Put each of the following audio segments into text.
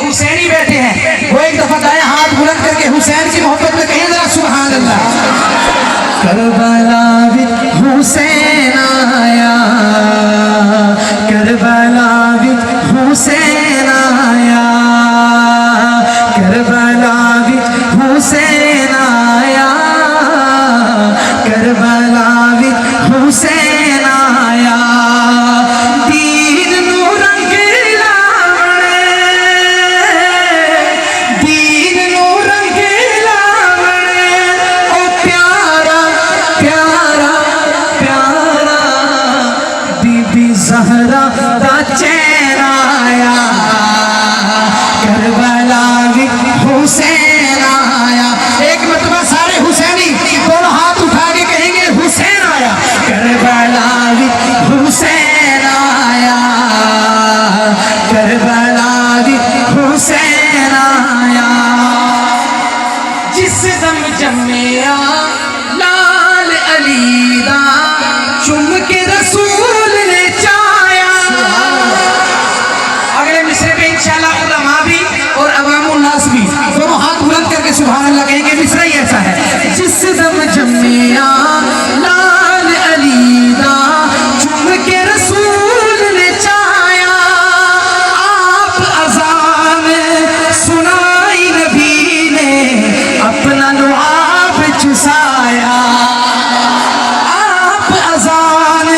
حسینی بیٹھے ہیں، وہ ایک دفعہ دائیں ہاتھ بلند کر کے حسین کی محبت میں کہیں ذرا سبحان اللہ۔ کربلا وچ حسین آیا، کربلا وچ حسین آیا، کربلا وچ حسین آیا، کربلا وچ حسین آیا، دین نو رنگ لاونے، دین نو رنگ لاونے، او پیارا پیارا پیارا بی بی زہرا دا چین آیا، کربلا وچ حسین آیا۔ ایک مرتبہ سارے حسینی دونوں ہاتھ اٹھا کے کہیں گے حسین آیا، کربلا وچ حسین آیا، کربلا وچ حسین آیا، جس دم جمیا لال علی دا چم کے رسول نے چایا۔ اگلے مصرے پہ انشاءاللہ علماء بھی اور عوام الناس بھی دونوں ہاتھ بلند کر کے سبحان اللہ کہیں گے، مصرہ ہی ایسا ہے، جس دم جمیا لال علی دا چم کے رسول نے چایا، آپ اذان سنائی نبی نے اپنا لعاب چسایا، آپ اذان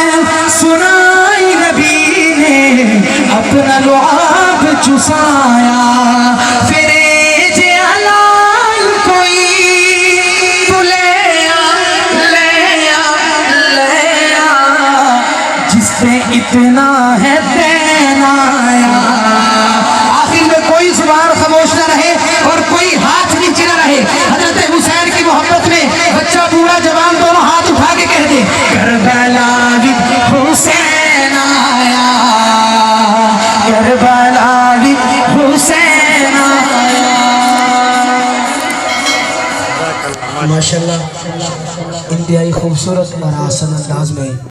سنائی نبی نے اپنا لعاب چسایا، پھر جے حلال کوئی تو لے آ لے آ لے آ، جس پہ اتنا ہے دین آیا۔ آخر میں کوئی زبان خاموش نہ رہے اور کوئی ہاتھ نیچے نہ رہے، حضرت حسین کی محبت میں بچہ بوڑھا جوان دونوں ہاتھ اٹھا کے کہہ دے، کربلا وچ حسین آیا، کربلا وچ حسین آیا۔ ماشاءاللہ انتہائی خوبصورت اور آسان انداز میں